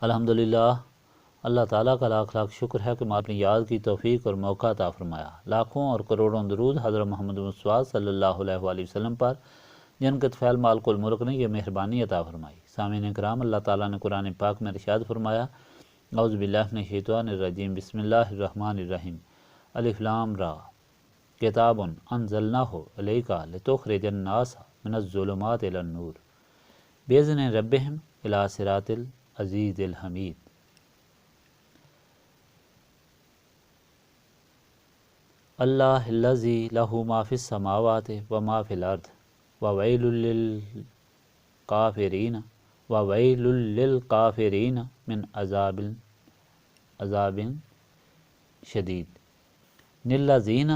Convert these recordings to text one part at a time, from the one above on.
الحمدللہ، اللہ تعالیٰ کا لاکھ لاکھ شکر ہے کہ ہم اپنی یاد کی توفیق اور موقع عطا فرمایا۔ لاکھوں اور کروڑوں درود حضرت محمد مصطفیٰ صلی اللہ علیہ وآلہ وسلم پر، جن کے طفیل مالک الملک نے یہ مہربانی عطا فرمائی۔ سامعین کرام، اللہ تعالیٰ نے قرآن پاک میں ارشاد فرمایا، اعوذ باللہ من الشیطان الرجیم، بسم اللہ الرحمن الرحیم، الف لام را، کتاب انزلناہ الیک لتخرج الناس من الظلمات الی النور باذن ربہم الی صراط العزیز الحمید۔ اللہ الذی لہ ما فی السماوات و ما فی الارض وویل للکافرین من عذاب شدید۔ للذین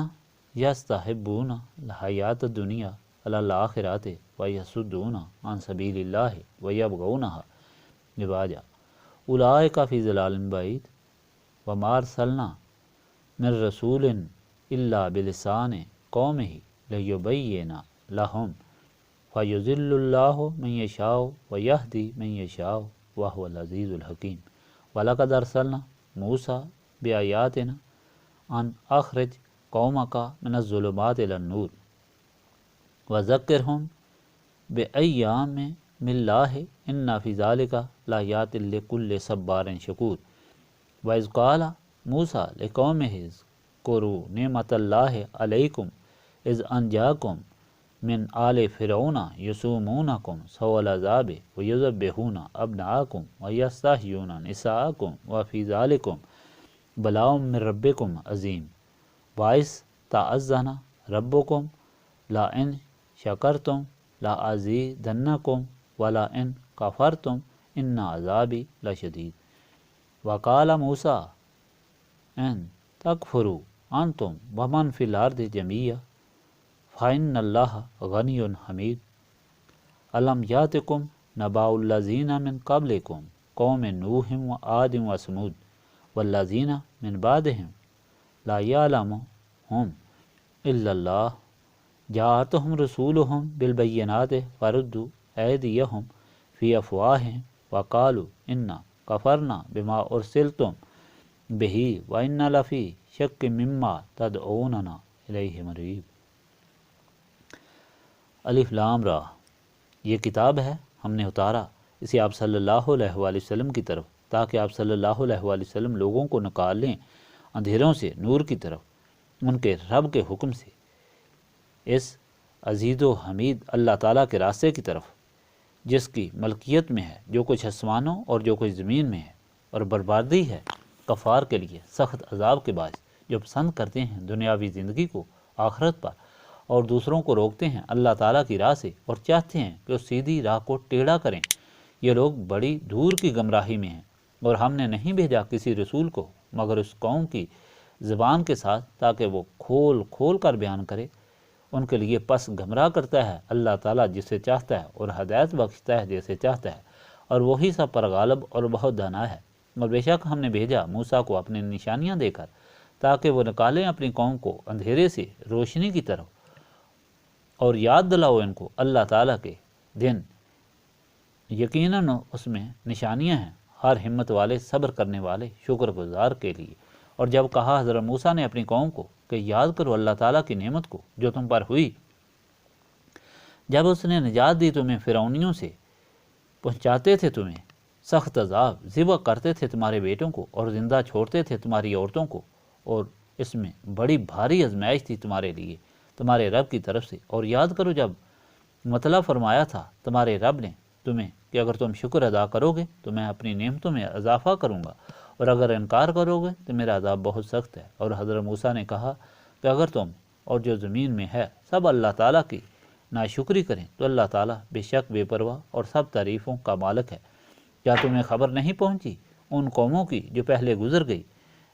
یستحبون الحیاۃ الدنیا علی الآخرۃ ویصدون عن سبیل اللہ ویبغونہا عوجا اولئک فی ضلال بعید وما ارسلنا من رسول الا بلسان قومہ لیبین لہم فیضل اللہ من یشاء ویہدی من یشاء وہو العزیز الحکیم۔ وَلَقَدْ أَرْسَلْنَا مُوسَىٰ بِآیاتِنَا أَنْ أَخْرِجْ قَوْمَكَ مِنَ الظُّلُمَاتِ إِلَى النُّورِ وَذَكِّرْهُم بِأَيَّامِ اللَّهِ إِنَّ فِي ذَلِكَ لَآيَاتٍ لِكُلِّ صَبَّارٍ شَكُورٍ۔ وَإِذْ قَالَ مُوسَىٰ لِقَوْمِهِ اذْكُرُوا نِعْمَةَ اللَّهِ عَلَيْكُمْ إِذْ أَنْجَاكُم من آل فرعون یسومونکم سوء العذاب ویذبحون ابناءکم ویستحیون نساءکم وفی ذالکم بلاء من ربکم عظیم۔ وَإِذْ تَأَذَّنَ رَبُّكُمْ لَئِن شَكَرْتُمْ لَأَزِيدَنَّكُمْ وَلَئِن كَفَرْتُمْ إِنَّ عَذَابِي لَشَدِيدٌ۔ وَقَالَ مُوسَىٰ إِن تَكْفُرُوا أَنْتُمْ وَمَنْ فِي الْأَرْضِ جَمِيعًا فَإِنَّ اللَّهَ غَنِيٌّ حَمِيدٌ۔ أَلَمْ يَأْتِكُمْ نَبَأُ الَّذِينَ مِنْ قَبْلِكُمْ قَوْمِ نُوحٍ وَعَادٍ وَثَمُودَ وَالَّذِينَ مِنْ بَعْدِهِمْ لَا يَعْلَمُهُمْ إِلَّا اللَّهُ جَاءَتْهُمْ رُسُولُهُم بِالْبَيِّنَاتِ فَرَدُّوا أَيْدِيَهُمْ فِي أَفْوَاهِهِمْ وَقَالُوا إِنَّا كَفَرْنَا بِمَا أُرْسِلْتُمْ بِهِ وَإِنَّا لَفِي شَكٍّ مِّمَّا تَدْعُونَنَا إِلَيْهِ مُرِيبٍ۔ الف لام را، یہ کتاب ہے، ہم نے اتارا اسے آپ صلی اللہ علیہ وآلہ وسلم کی طرف تاکہ آپ صلی اللہ علیہ وآلہ وسلم لوگوں کو نکال لیں اندھیروں سے نور کی طرف ان کے رب کے حکم سے، اس عزیز و حمید اللہ تعالیٰ کے راستے کی طرف جس کی ملکیت میں ہے جو کچھ آسمانوں اور جو کچھ زمین میں ہے، اور بربادی ہے کفار کے لیے سخت عذاب کے باعث جو پسند کرتے ہیں دنیاوی زندگی کو آخرت پر اور دوسروں کو روکتے ہیں اللہ تعالیٰ کی راہ سے اور چاہتے ہیں کہ اس سیدھی راہ کو ٹیڑھا کریں۔ یہ لوگ بڑی دور کی گمراہی میں ہیں، اور ہم نے نہیں بھیجا کسی رسول کو مگر اس قوم کی زبان کے ساتھ تاکہ وہ کھول کھول کر بیان کرے ان کے لیے، پس گمراہ کرتا ہے اللہ تعالیٰ جسے چاہتا ہے اور ہدایت بخشتا ہے جسے چاہتا ہے، اور وہی سب پر غالب اور بہت دانا ہے۔ اور بے شک ہم نے بھیجا موسیٰ کو اپنی نشانیاں دے کر تاکہ وہ نکالیں اپنی قوم کو اندھیرے سے روشنی کی طرف، اور یاد دلاؤ ان کو اللہ تعالیٰ کے دن، یقیناً اس میں نشانیاں ہیں ہر ہمت والے صبر کرنے والے شکر گزار کے لیے۔ اور جب کہا حضرت موسیٰ نے اپنی قوم کو کہ یاد کرو اللہ تعالیٰ کی نعمت کو جو تم پر ہوئی جب اس نے نجات دی تمہیں فرعونیوں سے، پہنچاتے تھے تمہیں سخت عذاب، ذبح کرتے تھے تمہارے بیٹوں کو اور زندہ چھوڑتے تھے تمہاری عورتوں کو، اور اس میں بڑی بھاری آزمائش تھی تمہارے لیے تمہارے رب کی طرف سے۔ اور یاد کرو جب مطلع فرمایا تھا تمہارے رب نے تمہیں کہ اگر تم شکر ادا کرو گے تو میں اپنی نعمتوں میں اضافہ کروں گا، اور اگر انکار کرو گے تو میرا عذاب بہت سخت ہے۔ اور حضرت موسیٰ نے کہا کہ اگر تم اور جو زمین میں ہے سب اللہ تعالیٰ کی ناشکری کریں تو اللہ تعالیٰ بے شک بے پرواہ اور سب تعریفوں کا مالک ہے۔ کیا تمہیں خبر نہیں پہنچی ان قوموں کی جو پہلے گزر گئی،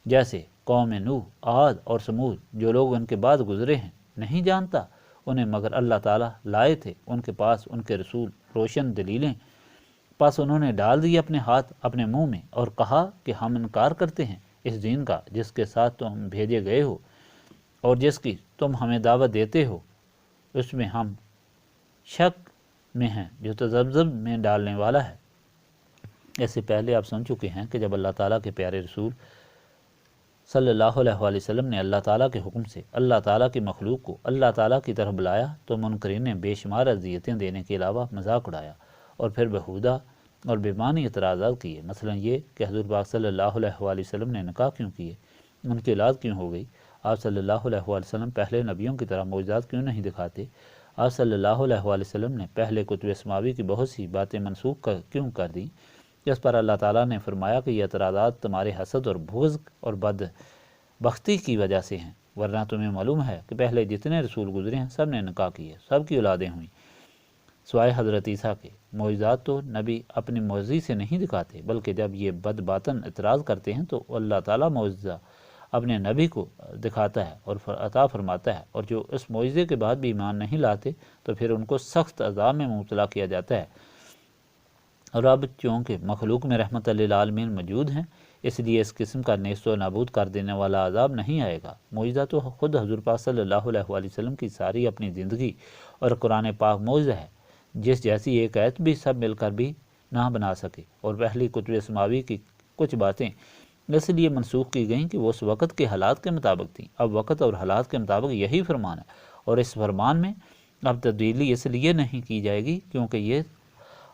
جیسے قوم نوح، عاد اور ثمود، جو لوگ ان کے بعد گزرے ہیں؟ نہیں جانتا انہیں مگر اللہ تعالیٰ لائے تھے ان کے پاس ان کے رسول روشن دلیلیں، پس انہوں نے ڈال دی اپنے ہاتھ اپنے منہ میں اور کہا کہ ہم انکار کرتے ہیں اس دین کا جس کے ساتھ تم بھیجے گئے ہو اور جس کی تم ہمیں دعوت دیتے ہو، اس میں ہم شک میں ہیں جو تذبذب میں ڈالنے والا ہے۔ ایسے پہلے آپ سن چکے ہیں کہ جب اللہ تعالیٰ کے پیارے رسول صلی اللہ علیہ وآلہ وسلم نے اللہ تعالیٰ کے حکم سے اللہ تعالیٰ کی مخلوق کو اللہ تعالیٰ کی طرف بلایا تو منکرین نے بے شمار اذیتیں دینے کے علاوہ مذاق اڑایا اور پھر بہودہ اور بے معنی اعتراضات کیے، مثلا یہ کہ حضور پاک صلی اللہ علیہ وآلہ وسلم نے نکاح کیوں کیے، ان کی اولاد کیوں ہو گئی، آپ صلی اللہ علیہ وآلہ وسلم پہلے نبیوں کی طرح معجزات کیوں نہیں دکھاتے، آپ صلی اللہ علیہ وآلہ وسلم نے پہلے کتب سماوی کی بہت سی باتیں منسوخ کیوں کر دیں۔ اس پر اللہ تعالیٰ نے فرمایا کہ یہ اعتراضات تمہارے حسد اور بغض اور بدبختی کی وجہ سے ہیں، ورنہ تمہیں معلوم ہے کہ پہلے جتنے رسول گزرے ہیں سب نے نکاح کیے، سب کی اولادیں ہوئیں سوائے حضرت عیسیٰ کے۔ معجزات تو نبی اپنی مرضی سے نہیں دکھاتے، بلکہ جب یہ بد باطن اعتراض کرتے ہیں تو اللہ تعالیٰ معجزہ اپنے نبی کو دکھاتا ہے اور عطا فرماتا ہے، اور جو اس معجزے کے بعد بھی ایمان نہیں لاتے تو پھر ان کو سخت عذاب میں مبتلا کیا جاتا ہے۔ اور اب چونکہ مخلوق میں رحمت للعالمین موجود ہیں، اس لیے اس قسم کا نیست و نابود کر دینے والا عذاب نہیں آئے گا۔ معجزہ تو خود حضور پاک صلی اللہ علیہ وآلہ وسلم کی ساری اپنی زندگی اور قرآن پاک معجزہ ہے، جس جیسی ایک آیت بھی سب مل کر بھی نہ بنا سکے، اور پہلی کتب سماوی کی کچھ باتیں اس لیے منسوخ کی گئیں کہ وہ اس وقت کے حالات کے مطابق تھیں۔ اب وقت اور حالات کے مطابق یہی فرمان ہے، اور اس فرمان میں اب تبدیلی اس لیے نہیں کی جائے گی کیونکہ یہ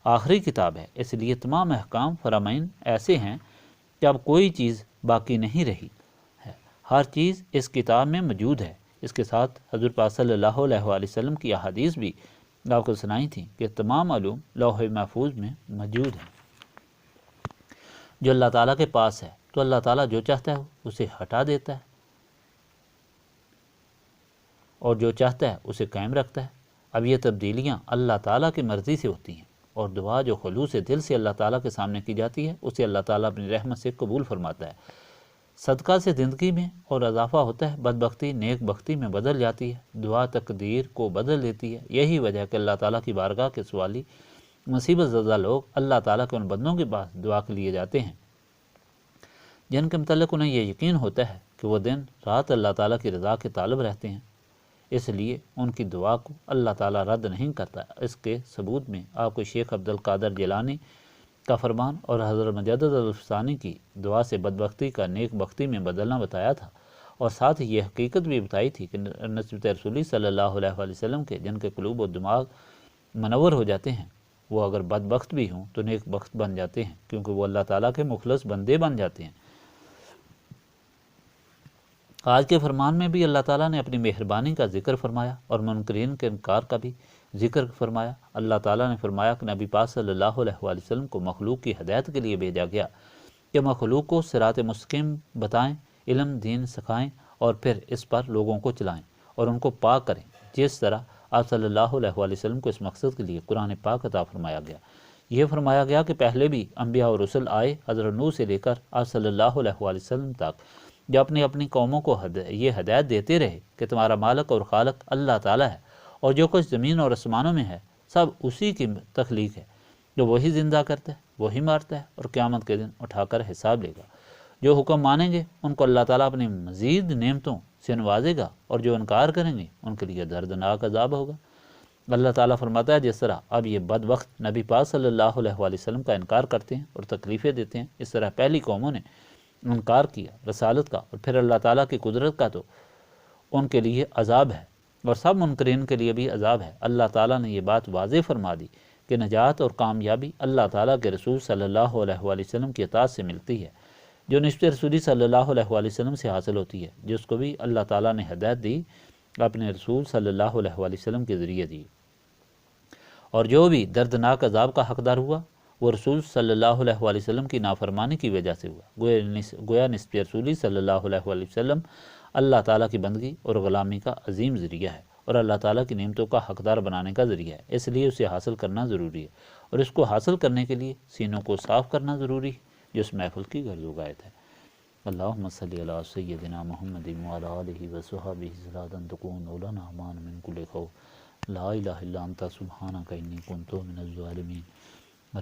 آخری کتاب ہے، اس لیے تمام احکام فرامین ایسے ہیں کہ اب کوئی چیز باقی نہیں رہی ہے، ہر چیز اس کتاب میں موجود ہے۔ اس کے ساتھ حضور پاک صلی اللہ علیہ وآلہ وسلم کی احادیث بھی آپ کو سنائی تھیں کہ تمام علوم لوح محفوظ میں موجود ہیں۔ جو اللہ تعالیٰ کے پاس ہے تو اللہ تعالیٰ جو چاہتا ہے اسے ہٹا دیتا ہے، اور جو چاہتا ہے اسے قائم رکھتا ہے۔ اب یہ تبدیلیاں اللہ تعالیٰ کی مرضی سے ہوتی ہیں، اور دعا جو خلوص دل سے اللہ تعالیٰ کے سامنے کی جاتی ہے اسے اللہ تعالیٰ اپنی رحمت سے قبول فرماتا ہے۔ صدقہ سے زندگی میں اور اضافہ ہوتا ہے، بدبختی نیک بختی میں بدل جاتی ہے، دعا تقدیر کو بدل دیتی ہے۔ یہی وجہ ہے کہ اللہ تعالیٰ کی بارگاہ کے سوالی مصیبت زدہ لوگ اللہ تعالیٰ کے ان بندوں کے پاس دعا کے لیے جاتے ہیں جن کے متعلق انہیں یہ یقین ہوتا ہے کہ وہ دن رات اللہ تعالیٰ کی رضا کے طالب رہتے ہیں، اس لیے ان کی دعا کو اللہ تعالیٰ رد نہیں کرتا۔ اس کے ثبوت میں آپ کو شیخ عبد القادر جیلانی کا فرمان اور حضرت مجدد الفسانی کی دعا سے بدبختی کا نیک بختی میں بدلنا بتایا تھا، اور ساتھ ہی یہ حقیقت بھی بتائی تھی کہ نسبت رسولی صلی اللہ علیہ وآلہ وسلم کے جن کے قلوب و دماغ منور ہو جاتے ہیں، وہ اگر بدبخت بھی ہوں تو نیک بخت بن جاتے ہیں، کیونکہ وہ اللہ تعالیٰ کے مخلص بندے بن جاتے ہیں۔ آج کے فرمان میں بھی اللہ تعالیٰ نے اپنی مہربانی کا ذکر فرمایا اور منکرین کے انکار کا بھی ذکر فرمایا۔ اللہ تعالیٰ نے فرمایا کہ نبی پاک صلی اللہ علیہ وآلہ وسلم کو مخلوق کی ہدایت کے لیے بھیجا گیا کہ مخلوق کو صراط مستقیم بتائیں، علم دین سکھائیں، اور پھر اس پر لوگوں کو چلائیں اور ان کو پاک کریں، جس طرح آپ صلی اللہ علیہ وآلہ وسلم کو اس مقصد کے لیے قرآن پاک عطا فرمایا گیا۔ یہ فرمایا گیا کہ پہلے بھی انبیاء اور رسل آئے، حضرت نوح سے لے کر آپ صلی اللہ علیہ وآلہ وسلم تک، جو اپنی قوموں کو یہ ہدایت دیتے رہے کہ تمہارا مالک اور خالق اللہ تعالیٰ ہے، اور جو کچھ زمین اور آسمانوں میں ہے سب اسی کی تخلیق ہے، جو وہی زندہ کرتا ہے، وہی مارتا ہے، اور قیامت کے دن اٹھا کر حساب لے گا۔ جو حکم مانیں گے ان کو اللہ تعالیٰ اپنی مزید نعمتوں سے نوازے گا، اور جو انکار کریں گے ان کے لیے دردناک عذاب ہوگا۔ اللہ تعالیٰ فرماتا ہے جس طرح اب یہ بد وقت نبی پاک صلی اللہ علیہ وآلہ وسلم کا انکار کرتے ہیں اور تکلیفیں دیتے ہیں، اس طرح پہلی قوموں نے انکار کیا رسالت کا، اور پھر اللہ تعالیٰ کی قدرت کا، تو ان کے لیے عذاب ہے، اور سب منکرین کے لیے بھی عذاب ہے۔ اللہ تعالیٰ نے یہ بات واضح فرما دی کہ نجات اور کامیابی اللہ تعالیٰ کے رسول صلی اللہ علیہ وآلہ وسلم کی اطاعت سے ملتی ہے، جو نسبت رسولی صلی اللہ علیہ وآلہ وسلم سے حاصل ہوتی ہے، جس کو بھی اللہ تعالیٰ نے ہدایت دی اپنے رسول صلی اللہ علیہ وآلہ وسلم کے ذریعے دی، اور جو بھی دردناک عذاب کا حقدار ہوا وہ رسول صلی اللہ علیہ وآلہ وسلم کی نافرمانی کی وجہ سے ہوا۔ گویا نسبت رسولی صلی اللہ علیہ وآلہ وسلم اللہ تعالیٰ کی بندگی اور غلامی کا عظیم ذریعہ ہے، اور اللہ تعالیٰ کی نعمتوں کا حقدار بنانے کا ذریعہ ہے، اس لیے اسے حاصل کرنا ضروری ہے، اور اس کو حاصل کرنے کے لیے سینوں کو صاف کرنا ضروری ہے، جو اس محفل کی غرض و غایت ہے۔ اللہم صلی علی سیدنا محمد وعلی آلہ وصحبہ صلاۃ تکون لنا امان من کل خوف، لا الہ الا انت سبحانک انی کنت من الظالمین۔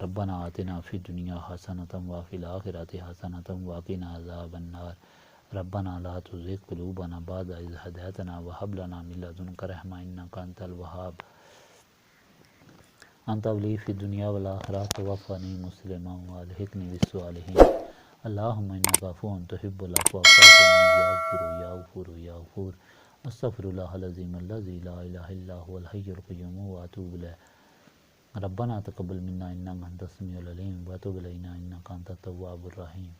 ربنا آتنا فی الدنیا حسنۃ وفی الآخرۃ حسنۃ وقنا عذاب النار۔ ربنا لا تزغ قلوبنا بعد إذ هديتنا وهب لنا من لدنك رحمة إنك أنت الوهاب۔ انت ولی فی الدنیا والآخرہ توفنی مسلما والحقنی بالصالحین اللہم انک عفو تحب العفو فاعف عنی یا غفور یا غفور یا غفور استغفر اللہ العظیم الذی لا الہ الا هو الحی القیوم واتوب الیہ ربنا تقبل منا انک انت السمیع العلیم وتب علینا انک انت التواب الرحیم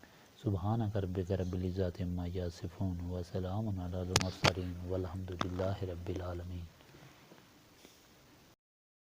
سبحانک ربک رب العزۃ عما یصفون وسلام علی المرسلین والحمد للہ رب العالمین۔